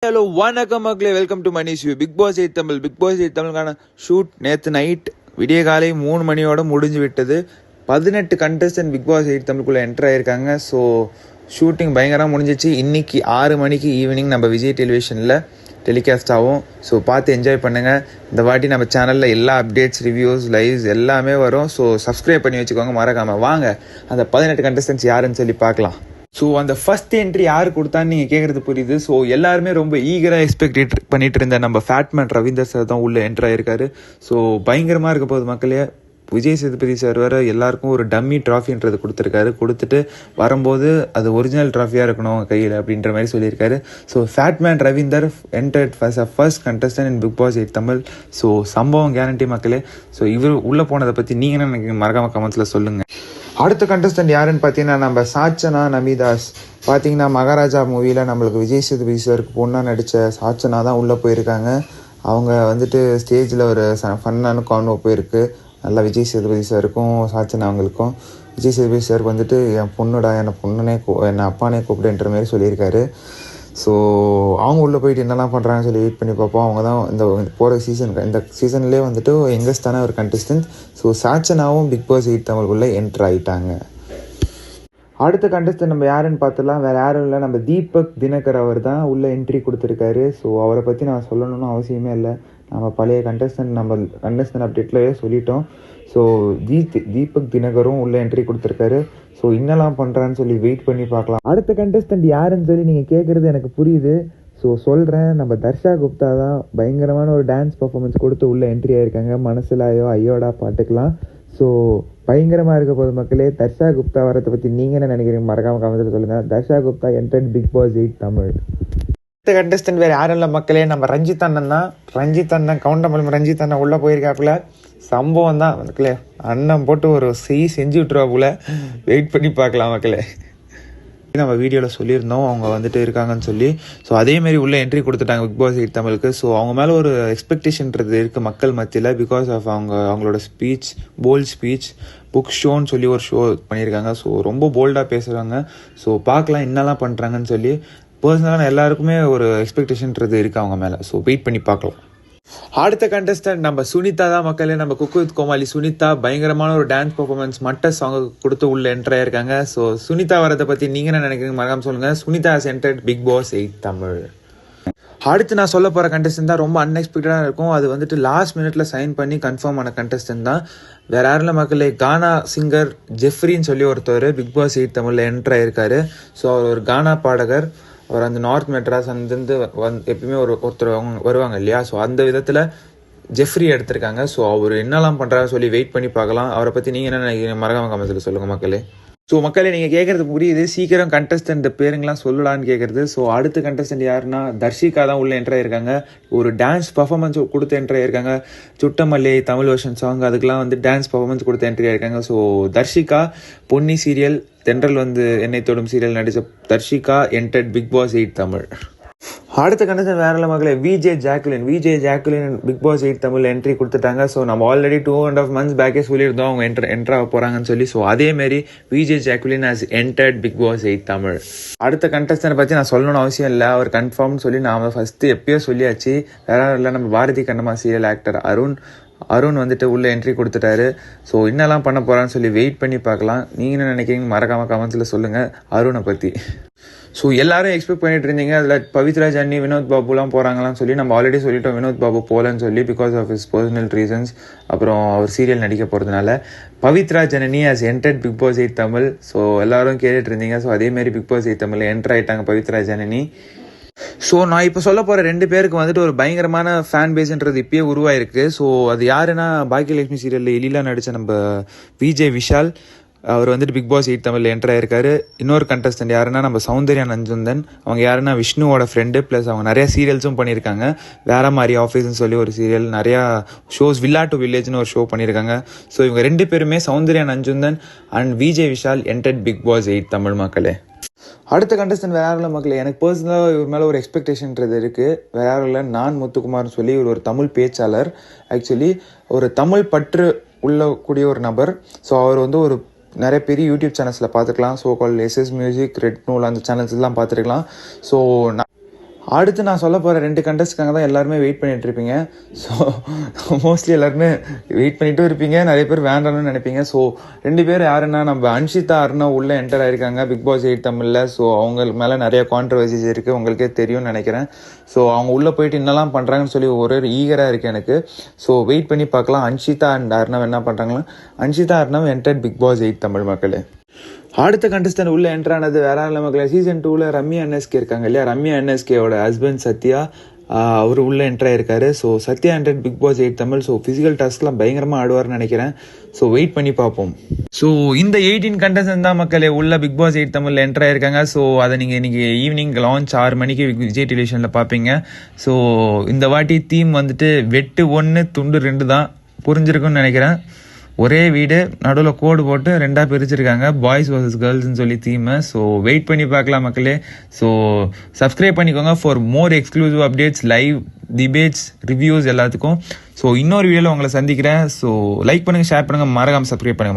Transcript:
Hello வணக்கம் மக்களே, welcome to Manish you. Big Boss 8 Tamil. Big Boss 8 தமிழுக்கான shoot நேற்று நைட் விடிய காலை 3 மணியோட முடிஞ்சு விட்டது. 18 கண்டஸ்டன்ட் பிக் பாஸ் 8 தமிழுக்குள்ளே என்டர் ஆகியிருக்காங்க. ஸோ ஷூட்டிங் பயங்கரமாக முடிஞ்சிச்சு. இன்றைக்கி 6 மணிக்கு ஈவினிங் நம்ம விஜய் டெலிவிஷனில் டெலிகாஸ்ட் ஆகும். ஸோ பார்த்து என்ஜாய் பண்ணுங்கள். இந்த வாட்டி நம்ம சேனலில் எல்லா அப்டேட்ஸ், ரிவ்யூஸ், லைவ்ஸ் எல்லாமே வரும். ஸோ சப்ஸ்கிரைப் பண்ணி வச்சுக்கோங்க மறக்காமல். வாங்க அந்த 18 கண்டஸ்டன்ட்ஸ் யாருன்னு சொல்லி பார்க்கலாம். ஸோ அந்த ஃபர்ஸ்ட் என்ட்ரி யார் கொடுத்தான்னு நீங்கள் கேட்குறது புரியுது. ஸோ எல்லாருமே ரொம்ப ஈகராக எக்ஸ்பெக்ட் பண்ணிட்டு இருந்த நம்ம ஃபேட்மேன் ரவீந்தர் சார் தான் உள்ளே என்ட்ரு ஆயிருக்காரு. ஸோ பயங்கரமாக இருக்க போகுது மக்களே. விஜய் சேதுபதி சார் வேறு எல்லாருக்கும் ஒரு டம்மி ட்ராஃபின்றது கொடுத்துருக்காரு. கொடுத்துட்டு வரும்போது அது ஒரிஜினல் ட்ராஃபியாக இருக்கணும் கையில் அப்படின்ற மாதிரி சொல்லியிருக்காரு. So Fatman Ravinder entered first contestant in Bigg Boss 8 Tamil. So சம்பவம் கேரண்டி மக்களே. ஸோ இவர் உள்ளே போனதை பற்றி நீங்கள் என்ன நினைக்கிறீங்க மறக்காம கமெண்ட்ஸில் சொல்லுங்கள். அடுத்த கண்டஸ்டன்ட் யாருன்னு பார்த்தீங்கன்னா நம்ம சாச்சனா நமிதாஸ். பார்த்தீங்கன்னா மகாராஜா மூவியில் நம்மளுக்கு விஜய் சேதுபதி சாருக்கு பொண்ணாக நடித்த சாச்சனா தான் உள்ளே போயிருக்காங்க. அவங்க வந்துட்டு ஸ்டேஜில் ஒரு ஃபன்னான கான்வோ போயிருக்கு. நல்லா விஜய் சேதுபதி சாருக்கும் சாச்சனா அவங்களுக்கும். விஜய் சேதுபதி சார் வந்துட்டு என் பொண்ணுடா, என்னை அப்பானே கூப்பிடுன்ற மாதிரி சொல்லியிருக்காரு. ஸோ அவங்க உள்ளே போயிட்டு என்னெல்லாம் பண்ணுறாங்கன்னு சொல்லி வெயிட் பண்ணி பார்ப்போம். அவங்க தான் இந்த போகிற இந்த சீசன்லேயே வந்துட்டு யங்கஸ்டான ஒரு கண்டஸ்டன்ட். ஸோ சாச்சனாவும் பிக் பாஸ் 8 தமிழுக்குள்ளே என்ட்ரு ஆகிட்டாங்க. அடுத்த கண்டஸ்டன்ட் நம்ம யாருன்னு பார்த்துலாம், வேறு யாரும் இல்லை, நம்ம தீபக் தினகர் அவர் தான் உள்ளே என்ட்ரி கொடுத்துருக்காரு. ஸோ அவரை பற்றி நான் சொல்லணும்னு அவசியமே இல்லை. நம்ம பழைய கண்டஸ்டன்ட் அப்டேட்லேயே சொல்லிட்டோம். ஸோ தீபக் தினகரும் உள்ளே என்ட்ரி கொடுத்துருக்காரு. ஸோ என்னெல்லாம் பண்ணுறான்னு சொல்லி வெயிட் பண்ணி பார்க்கலாம். அடுத்த கண்டஸ்டன்ட் யாருன்னு சொல்லி நீங்கள் கேட்குறது எனக்கு புரியுது. ஸோ சொல்கிறேன், நம்ம தர்ஷா குப்தா தான் பயங்கரமான ஒரு டான்ஸ் பர்ஃபார்மன்ஸ் கொடுத்து உள்ளே என்ட்ரி ஆகிருக்காங்க. மனசிலாயோ ஐயோடா பாட்டுக்கலாம். ஸோ பயங்கரமாக இருக்க போது மக்களே. தர்ஷா குப்தா வரதை பற்றி நீங்கள் என்ன நினைக்கிறீங்க மறக்காம கமெண்ட்ஸில் சொல்லுங்கள். Dharsha Gupta entered Bigg Boss 8 Tamil. அடுத்த கண்டஸ்டன்ட் வேறு யாரும் இல்லை மக்களே, நம்ம ரஞ்சித் அண்ணன் தான். கவுண்டமலம் ரஞ்சித் அண்ணன் உள்ளே போயிருக்காப்புல. சம்பவம் தான் மக்களே. அண்ணன் போட்டு ஒரு செஞ்சு விட்டுருவாப்புல. வெயிட் பண்ணி பார்க்கலாம் மக்களே. நம்ம வீடியோவில் சொல்லியிருந்தோம் அவங்க வந்துட்டு இருக்காங்கன்னு சொல்லி. ஸோ அதேமாரி உள்ளே என்ட்ரி கொடுத்துட்டாங்க பிக் பாஸ் 8 தமிழுக்கு. ஸோ அவங்க மேலே ஒரு எக்ஸ்பெக்டேஷன்றது இருக்குது மக்கள் மத்தியில். பிகாஸ் ஆஃப் அவங்களோட போல்ட் ஸ்பீச் புக் ஷோன்னு சொல்லி ஒரு ஷோ பண்ணியிருக்காங்க. ஸோ ரொம்ப போல்டாக பேசுகிறாங்க. ஸோ பார்க்கலாம் என்னெல்லாம் பண்ணுறாங்கன்னு சொல்லி. பர்சனலாக எல்லாருக்குமே ஒரு எக்ஸ்பெக்டேஷன்றது இருக்குது அவங்க மேலே. ஸோ வெயிட் பண்ணி பார்க்கலாம். அடுத்த கண்டஸ்டன்ட் நம்ம சுனிதா தான் மக்களே. நம்ம குக்கு வித் கோமாளி சுனிதா பயங்கரமான ஒரு டான்ஸ் பர்ஃபார்மன்ஸ் மட்ட சாங் கொடுத்து உள்ள என்டர் ஆயிருக்காங்க. ஸோ சுனிதா வரதை பற்றி நீங்கள் என்ன நினைக்கிறீங்க மறக்காம சொல்லுங்கள். Sunitha has entered Bigg Boss 8 Tamil. அடுத்து நான் சொல்ல போகிற கண்டஸ்டன்ட் தான் ரொம்ப அன்எக்ஸ்பெக்டடாக இருக்கும். அது வந்துட்டு லாஸ்ட் மினிட்ல சைன் பண்ணி கன்ஃபார்ம் ஆன கண்டஸ்டன்ட் தான். வேற யாரும் மக்களே, கானா சிங்கர் ஜெஃப்ரின்னு சொல்லி ஒருத்தர் பிக் பாஸ் 8 தமிழில் என்டர் ஆயிருக்காரு. ஸோ அவர் ஒரு கானா பாடகர். அவர் அந்த நார்த் மெட்ராஸ் அங்கிருந்து எப்பயுமே ஒருத்தர் வருவாங்க இல்லையா. ஸோ அந்த விதத்தில் ஜெஃப்ரி எடுத்திருக்காங்க. ஸோ அவர் என்னெல்லாம் பண்ணுறாரு சொல்லி வெயிட் பண்ணி பார்க்கலாம். அவரை பற்றி நீங்கள் என்ன நினைக்கிறீங்க மறக்காம கமெண்ட்ஸில் சொல்லுங்கள் மக்களே. ஸோ மக்களே நீங்கள் கேட்குறது புரியுது, சீக்கிரம் கண்டஸ்டன்ட் பேருங்கெலாம் சொல்லலான்னு கேட்குறது. ஸோ அடுத்த கண்டஸ்டன்ட் யாருன்னா தர்ஷிகா தான் உள்ளே என்ட்ரு ஆயிருக்காங்க. ஒரு டான்ஸ் பர்ஃபார்மன்ஸ் கொடுத்து என்ட்ரு ஆயிருக்காங்க. சுட்டமல்லே தமிழ் வெர்ஷன் சாங் அதுக்கெலாம் வந்து டான்ஸ் பர்ஃபார்மன்ஸ் கொடுத்து என்ட்ரி ஆயிருக்காங்க. So Dharshika Ponni serial Thendral Ennai Thodum serial நடித்த Dharshika entered Bigg Boss 8 Tamil. அடுத்த கண்டஸ்டன்ட் வேற இல்லை மக்களே, VJ Jacqueline Bigg Boss 8 Tamil entry கொடுத்துட்டாங்க. ஸோ நம்ம ஆல்ரெடி 2.5 months பேக்கே சொல்லியிருந்தோம் அவங்க என்ட்ரு ஆக போகிறாங்கன்னு சொல்லி. ஸோ அதேமாரி VJ Jacqueline has entered Bigg Boss 8 Tamil. அடுத்த கண்டஸ்டன்ட் பற்றி நான் சொல்லணும்னு அவசியம் இல்லை, அவர் கன்ஃபார்ம்னு சொல்லி நான் ஃபஸ்ட்டு எப்பயோ சொல்லியாச்சு. வேற இல்லை, நம்ம பாரதி கண்ணம்மா சீரியல் ஆக்டர் அருண் வந்துட்டு உள்ளே என்ட்ரி கொடுத்துட்டாரு. ஸோ என்னெல்லாம் பண்ண போகிறான்னு சொல்லி வெயிட் பண்ணி பார்க்கலாம். நீங்கள் என்ன நினைக்கிறீங்க மறக்காமல் கமெண்ட்ஸில் சொல்லுங்கள் அருணை பற்றி. ஸோ எல்லாரும் எக்ஸ்பெக்ட் பண்ணிட்டு இருந்தீங்க அதில் பவித்ரா ஜன்னி வினோத் பாபுலாம் போகிறாங்களான்னு சொல்லி. நம்ம ஆல்ரெடி சொல்லிட்டோம் வினோத் பாபு போகலன்னு சொல்லி, because of his personal reasons. அப்புறம் அவர் சீரியல் நடிக்க போகிறதுனால. Pavithra Janani has entered Bigg Boss 8 Tamil. So எல்லாரும் கேட்டுட்டு இருந்தீங்க. ஸோ அதேமாரி பிக் பாஸ் 8 தமிழ் என்டர் ஆகிட்டாங்க பவித்ரா ஜனனி. ஸோ நான் இப்போ சொல்ல போகிற 2 பேருக்கு வந்துட்டு ஒரு பயங்கரமான ஃபேன் பேஸ்ன்றது இப்பயே உருவாயிருக்கு. ஸோ அது யாருன்னா பாக்கியலட்சுமி சீரியலில் எலிலா நடித்த நம்ம விஜய் விஷால். அவர் வந்துட்டு பிக் பாஸ் 8 தமிழில் என்டர் ஆயிருக்காரு. இன்னொரு கண்டஸ்டன்ட் யாருன்னா நம்ம சௌந்தர்யா நஞ்சுந்தன். அவங்க யாருன்னா விஷ்ணுவோட ஃப்ரெண்டு. ப்ளஸ் அவங்க நிறையா சீரியல்ஸும் பண்ணியிருக்காங்க. வேற மாதிரி ஆஃபீஸ்ன்னு சொல்லி ஒரு சீரியல், நிறையா ஷோஸ், வில்லா டு வில்லேஜ்னு ஒரு ஷோ பண்ணியிருக்காங்க. ஸோ இவங்க 2 பேருமே Soundarya Nanjundan and Vijay Vishal entered Bigg Boss 8 Tamil மக்களே. அடுத்த கண்டஸ்டன்ட் வேற யாரும் இல்லை மக்களே. எனக்கு பர்சனலாக இவர் மேலே ஒரு எக்ஸ்பெக்டேஷன்றது இருக்குது. வேற யாரும் இல்லை, நான் முத்துக்குமார்னு சொல்லி இவர் ஒரு தமிழ் பேச்சாளர். ஆக்சுவலி ஒரு தமிழ் பற்று உள்ளக்கூடிய ஒரு நபர். ஸோ அவர் வந்து ஒரு நிறைய பெரிய யூடியூப் சேனல்ஸில் பார்த்துக்கலாம். ஸோ கால் எஸ்எஸ் மியூசிக், ரெட் நூல் அந்த சேனல்ஸ்லாம் பார்த்துருக்கலாம். ஸோ அடுத்து நான் சொல்ல போகிற 2 கண்டஸ்ட்காக தான் எல்லாருமே வெயிட் பண்ணிட்டு இருப்பீங்க. ஸோ மோஸ்ட்லி எல்லாருமே வெயிட் பண்ணிட்டும் இருப்பீங்க, நிறைய பேர் வேண்டாம்னு நினைப்பீங்க. ஸோ 2 பேர் யாருன்னா, நம்ம அன்ஷிதா அர்ணவ் உள்ளே என்டர் ஆயிருக்காங்க பிக் பாஸ் 8 தமிழில். ஸோ அவங்களுக்கு மேலே நிறைய கான்ட்ரவர்சிஸ் இருக்குது, உங்களுக்கே தெரியும்னு நினைக்கிறேன். ஸோ அவங்க உள்ளே போயிட்டு என்னெல்லாம் பண்ணுறாங்கன்னு சொல்லி ஒரு ஈகராக இருக்குது எனக்கு. ஸோ வெயிட் பண்ணி பார்க்கலாம் அன்ஷிதா அண்ட் அர்ணவ் என்ன பண்ணுறாங்களா. Anshitha Arnav enter Bigg Boss 8 Tamil மக்களே. அடுத்த கண்டஸ்டன்ட் உள்ள என்டர் ஆனது வேற இல்லை மக்களே. சீசன் 2ல ரம்யா என்எஸ்கே இருக்காங்க இல்லையா, ரம்யா என்எஸ்கேவோட ஹஸ்பண்ட் சத்யா, அவர் உள்ள என்டர் ஆயிருக்காரு. So Sathya enter Bigg Boss 8 Tamil. So physical டாஸ்க்லாம் பயங்கரமாக ஆடுவார்னு நினைக்கிறேன். ஸோ வெயிட் பண்ணி பார்ப்போம். ஸோ இந்த 18 கண்டஸ்டன்ட் தான் மக்களே உள்ள பிக் பாஸ் 8 தமிழில் என்டர் ஆயிருக்காங்க. ஸோ அதை நீங்கள் இன்னைக்கு ஈவினிங் லான்ச் 6 மணிக்கு விஜய் டெலிவிஷனில் பார்ப்பீங்க. ஸோ இந்த வாட்டி தீம் வந்துட்டு வெட்டு 1 துண்டு 2 தான், புரிஞ்சிருக்குன்னு நினைக்கிறேன். ஒரே வீடு நடுவில் கோடு போட்டு 2ஆக பிரிச்சிருக்காங்க, பாய்ஸ் வர்சஸ் கேர்ள்ஸ்ன்னு சொல்லி தீமை. ஸோ வெயிட் பண்ணி பார்க்கலாம் மக்களே. ஸோ சப்ஸ்கிரைப் பண்ணிக்கோங்க for more exclusive updates, live debates, reviews எல்லாத்துக்கும். ஸோ இன்னொரு வீடியோவில் உங்களை சந்திக்கிறேன். ஸோ லைக் பண்ணுங்கள், ஷேர் பண்ணுங்கள், மறக்காமல் சப்ஸ்கிரைப் பண்ணுங்கள்.